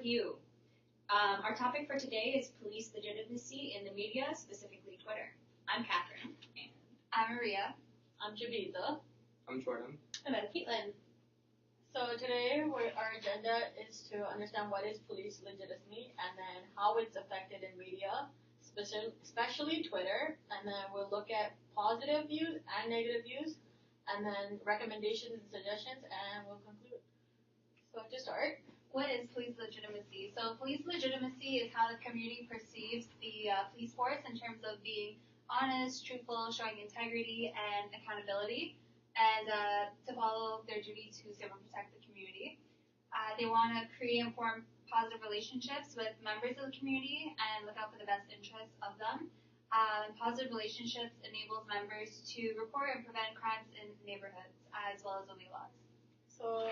review. Our topic for today is police legitimacy in the media, specifically Twitter. I'm Catherine. And I'm Maria. I'm Javita. I'm Jordan. And I'm Caitlin. So today our agenda is to understand what is police legitimacy and then how it's affected in media, especially Twitter, and then we'll look at positive views and negative views, and then recommendations and suggestions, and we'll conclude. So to start, what is police legitimacy? So police legitimacy is how the community perceives the police force in terms of being honest, truthful, showing integrity and accountability, and to follow their duty to serve and protect the community. They want to create and form positive relationships with members of the community and look out for the best interests of them. Positive relationships enables members to report and prevent crimes in neighborhoods as well as obey laws. So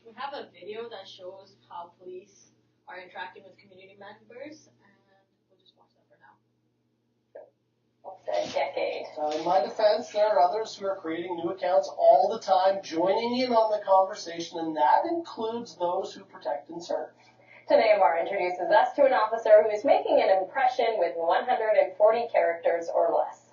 we have a video that shows how police are interacting with community members, and we'll just watch that for now. A decade. So in my defense, there are others who are creating new accounts all the time, joining in on the conversation, and that includes those who protect and serve. Today, Amar introduces us to an officer who is making an impression with 140 characters or less.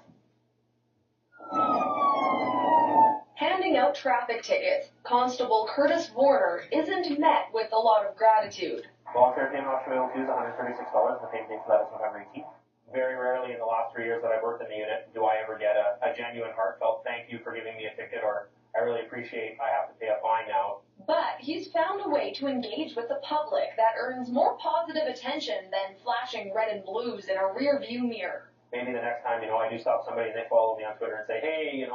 Handing out traffic tickets, Constable Curtis Warner isn't met with a lot of gratitude. Volunteer payment option available to is $136. The payment date for that is November 18th. Very rarely in the last 3 years that I've worked in the unit do I ever get a genuine, heartfelt thank you for giving me a ticket, or I really appreciate I have to pay a fine now. But he's found a way to engage with the public that earns more positive attention than flashing red and blues in a rear view mirror. Maybe the next time, I do stop somebody and they follow me on Twitter and say, hey,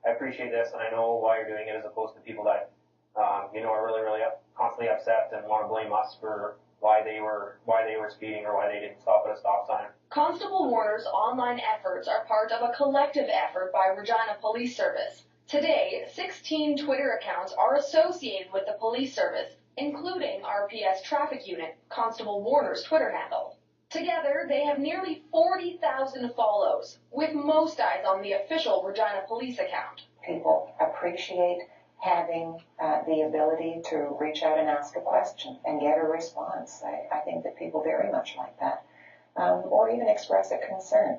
I appreciate this and I know why you're doing it, as opposed to people that, are really constantly upset and want to blame us for why they were speeding or why they didn't stop at a stop sign. Constable Warner's online efforts are part of a collective effort by Regina Police Service. Today, 16 Twitter accounts are associated with the police service, including RPS Traffic Unit, Constable Warner's Twitter handle. Together, they have nearly 40,000 follows, with most eyes on the official Regina Police account. People appreciate having the ability to reach out and ask a question and get a response. I think that people very much like that, or even express a concern.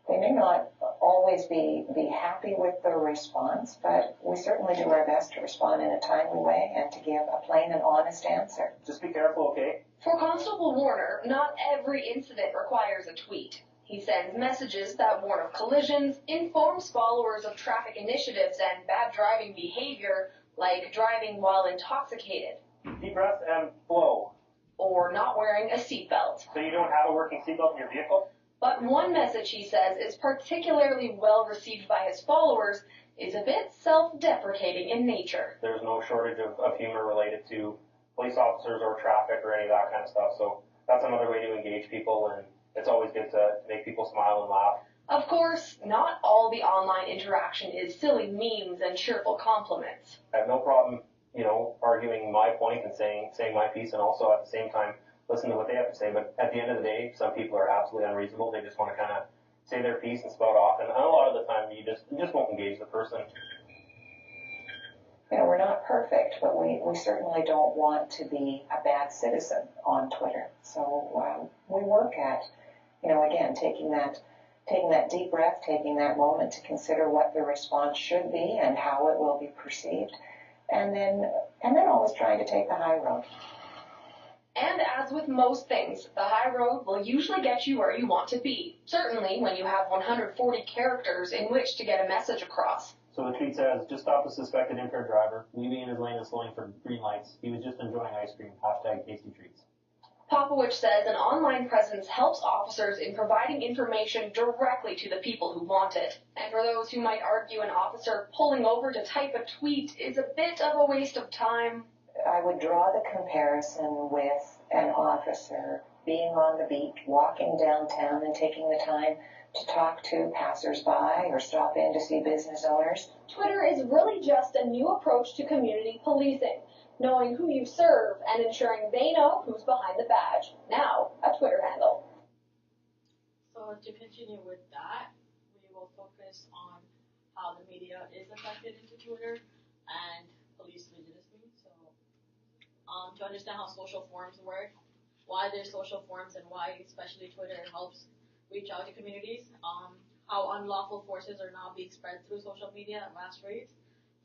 They may not always be happy with the response, but we certainly do our best to respond in a timely way and to give a plain and honest answer. Just be careful, okay? For Constable Warner, not every incident requires a tweet. He sends messages that warn of collisions, informs followers of traffic initiatives and bad driving behavior, like driving while intoxicated. Deep breath and blow. Or not wearing a seatbelt. So you don't have a working seatbelt in your vehicle? But one message, he says, is particularly well received by his followers, is a bit self-deprecating in nature. There's no shortage of humor related to police officers or traffic or any of that kind of stuff. So that's another way to engage people, and it's always good to make people smile and laugh. Of course, not all the online interaction is silly memes and cheerful compliments. I have no problem, arguing my point and saying my piece, and also at the same time listen to what they have to say. But at the end of the day, some people are absolutely unreasonable. They just want to kind of say their piece and spout off, and a lot of the time you just won't engage the person. We're not perfect, but we certainly don't want to be a bad citizen on Twitter. So we work at, again, taking that deep breath, taking that moment to consider what the response should be and how it will be perceived, and then always trying to take the high road. And as with most things, the high road will usually get you where you want to be, certainly when you have 140 characters in which to get a message across. So the tweet says, just stop a suspected impaired driver, leaving in his lane and slowing for green lights. He was just enjoying ice cream. #tasty treats. Popowich says an online presence helps officers in providing information directly to the people who want it. And for those who might argue an officer pulling over to type a tweet is a bit of a waste of time, I would draw the comparison with an officer being on the beat, walking downtown and taking the time to talk to passersby or stop in to see business owners. Twitter is really just a new approach to community policing, knowing who you serve and ensuring they know who's behind the badge. Now, a Twitter handle. So to continue with that, we will focus on how the media is affected into Twitter and police legitimacy. So to understand how social forums work, why there's social forms and why especially Twitter helps reach out to communities, how unlawful forces are now being spread through social media at mass rates.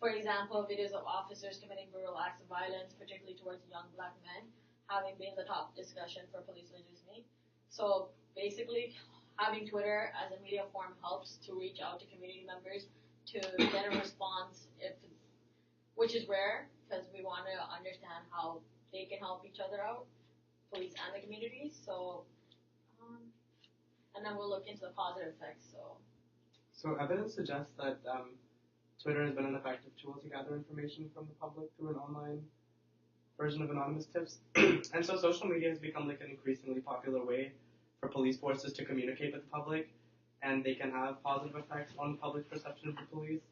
For example, videos of officers committing brutal acts of violence, particularly towards young black men, having been the top discussion for police legitimacy. So basically, having Twitter as a media form helps to reach out to community members to get a response, which is rare because we want to understand how they can help each other out, police and the community. So, and then we'll look into the positive effects. So evidence suggests that Twitter has been an effective tool to gather information from the public through an online version of anonymous tips. And so social media has become like an increasingly popular way for police forces to communicate with the public, and they can have positive effects on the public perception of the police.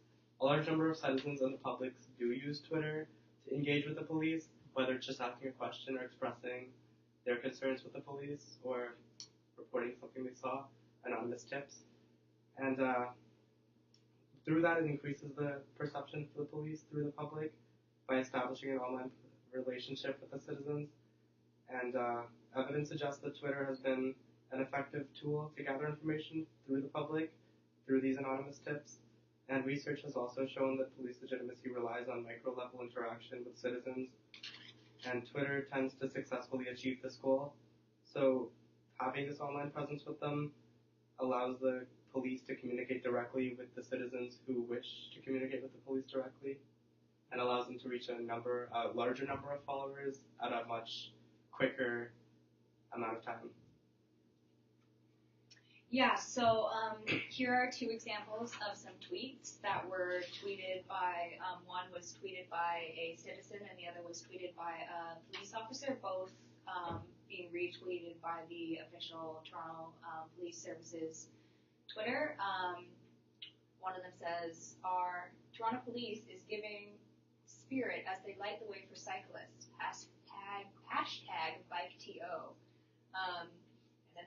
A large number of citizens and the public do use Twitter to engage with the police, whether it's just asking a question or expressing their concerns with the police or reporting something they saw, anonymous tips. And through that, it increases the perception for the police through the public by establishing an online relationship with the citizens. And evidence suggests that Twitter has been an effective tool to gather information through the public through these anonymous tips. And research has also shown that police legitimacy relies on micro-level interaction with citizens, and Twitter tends to successfully achieve this goal. So having this online presence with them allows the police to communicate directly with the citizens who wish to communicate with the police directly, and allows them to reach a larger number of followers at a much quicker amount of time. Yeah, so here are two examples of some tweets that were tweeted by, one was tweeted by a citizen and the other was tweeted by a police officer, both being retweeted by the official Toronto Police Services Twitter. One of them says, "Our Toronto Police is giving spirit as they light the way for cyclists. Hashtag BikeTO." And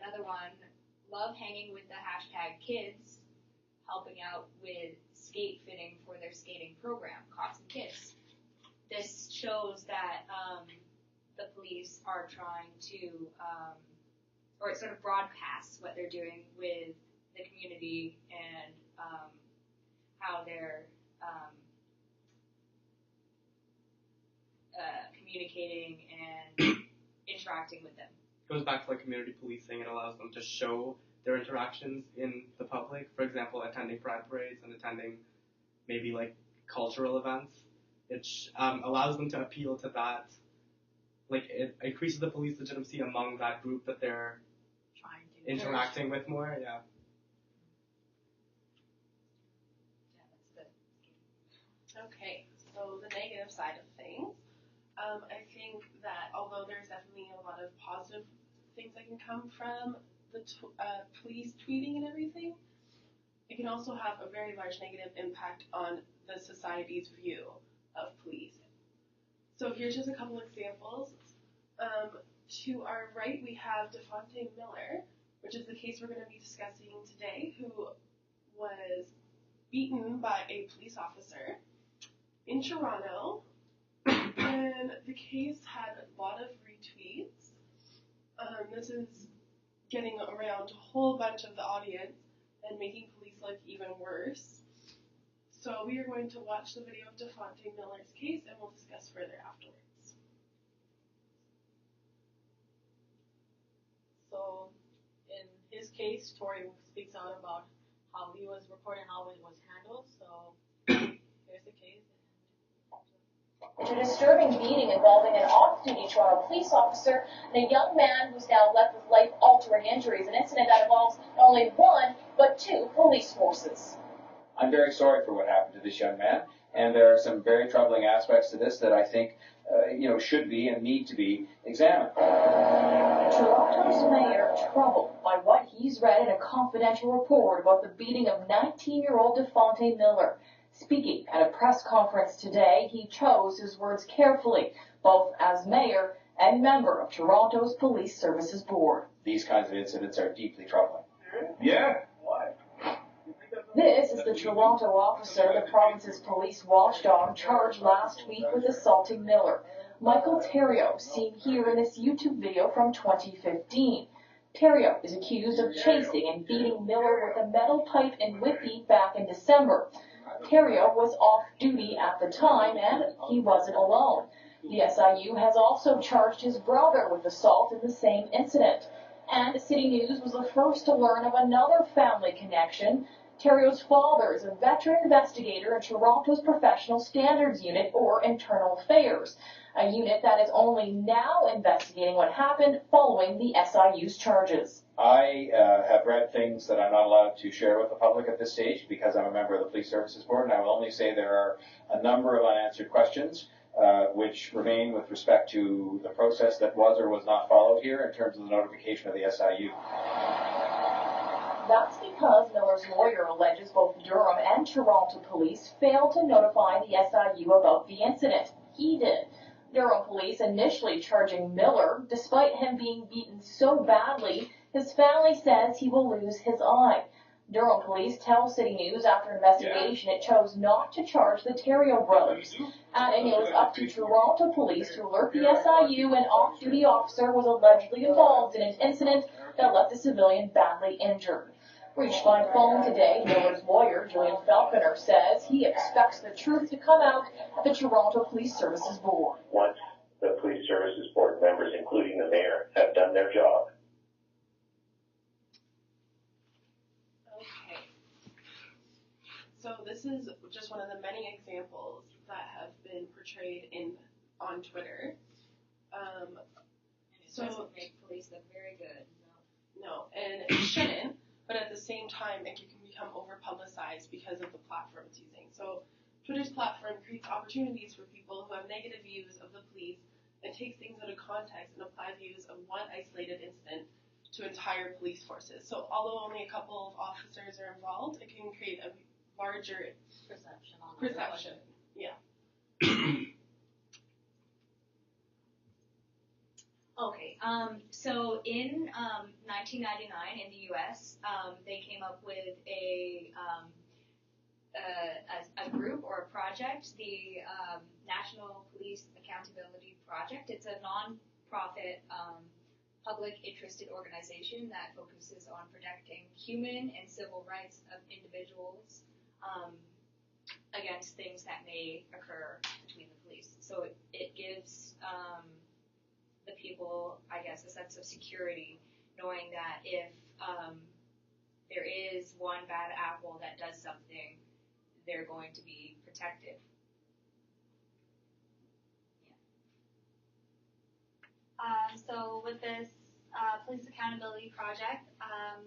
another one, "Love hanging with the hashtag kids, helping out with skate fitting for their skating program, Cops and Kids." This shows that the police are trying to, or it sort of broadcasts what they're doing with the community and how they're communicating and interacting with them. It goes back to like community policing. It allows them to show their interactions in the public. For example, attending pride parades and attending maybe like cultural events. It allows them to appeal to that. Like it increases the police legitimacy among that group that they're trying to interacting with more. Yeah. Yeah, that's good. Okay, so the negative side of things. I think that although there's definitely a lot of positive things that can come from the police tweeting and everything, it can also have a very large negative impact on the society's view of police. So here's just a couple examples. To our right, we have DeFonte Miller, which is the case we're going to be discussing today, who was beaten by a police officer in Toronto. And the case had a lot of retweets. This is getting around a whole bunch of the audience and making police look even worse. So we are going to watch the video of DeFonte Miller's case and we'll discuss further afterwards. So in his case, Tory speaks out about how he was reporting how it was handled. So here's the case. A disturbing beating involving an off-duty Toronto police officer and a young man who's now left with life-altering injuries, an incident that involves not only one, but two police forces. I'm very sorry for what happened to this young man, and there are some very troubling aspects to this that I think, should be and need to be examined. Toronto's mayor troubled by what he's read in a confidential report about the beating of 19-year-old DeFonte Miller. Speaking at a press conference today, he chose his words carefully, both as mayor and member of Toronto's Police Services Board. These kinds of incidents are deeply troubling. Yeah? Why? This is the Toronto officer the province's police watchdog charged last week with assaulting Miller. Michael Theriault, seen here in this YouTube video from 2015. Theriault is accused of chasing and beating Miller with a metal pipe and whippy back in December. Theriault was off duty at the time and he wasn't alone. The SIU has also charged his brother with assault in the same incident. And City News was the first to learn of another family connection. Theriault's father is a veteran investigator in Toronto's Professional Standards Unit, or Internal Affairs, a unit that is only now investigating what happened following the SIU's charges. I have read things that I'm not allowed to share with the public at this stage because I'm a member of the Police Services Board, and I will only say there are a number of unanswered questions which remain with respect to the process that was or was not followed here in terms of the notification of the SIU. That's because Miller's lawyer alleges both Durham and Toronto police failed to notify the SIU about the incident. He did. Durham police initially charging Miller, despite him being beaten so badly, his family says he will lose his eye. Durham police tell City News after investigation it chose not to charge the Theriault brothers, adding it was up to Toronto police to alert the SIU an off-duty officer was allegedly involved in an incident that left a civilian badly injured. Reached by phone today, Miller's lawyer, Julian Falconer, says he expects the truth to come out at the Toronto Police Services Board. Once the Police Services Board members, including the mayor, have done their job. Okay. So this is just one of the many examples that have been portrayed on Twitter. It doesn't make police look very good. No, and it shouldn't. But at the same time, it can become over-publicized because of the platform it's using. So Twitter's platform creates opportunities for people who have negative views of the police and takes things out of context and apply views of one isolated incident to entire police forces. So although only a couple of officers are involved, it can create a larger perception. Yeah. Okay, so in 1999 in the U.S., they came up with a group or a project, the National Police Accountability Project. It's a non-profit, public interested organization that focuses on protecting human and civil rights of individuals against things that may occur between the police. So it gives the people, I guess, a sense of security, knowing that if there is one bad apple that does something, they're going to be protected. So with this police accountability project,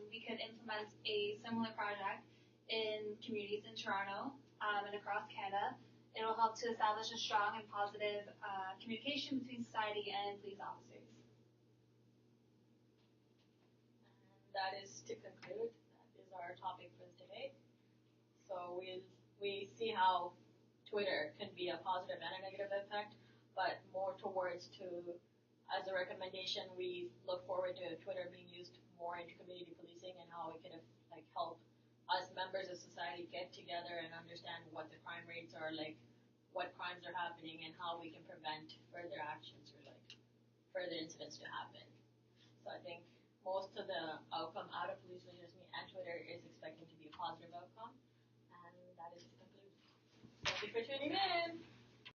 we could implement a similar project in communities in Toronto and across Canada. It will help to establish a strong and positive communication between society and police officers. And that is to conclude. That is our topic for today. So we see how Twitter can be a positive and a negative impact, but more towards as a recommendation, we look forward to Twitter being used more into community policing and how it can help us members of society get together and understand what the crime rates are, what crimes are happening, and how we can prevent further actions or further incidents to happen. So I think most of the outcome out of police legitimacy and Twitter is expecting to be a positive outcome, and that is to conclude. Thank you for tuning in.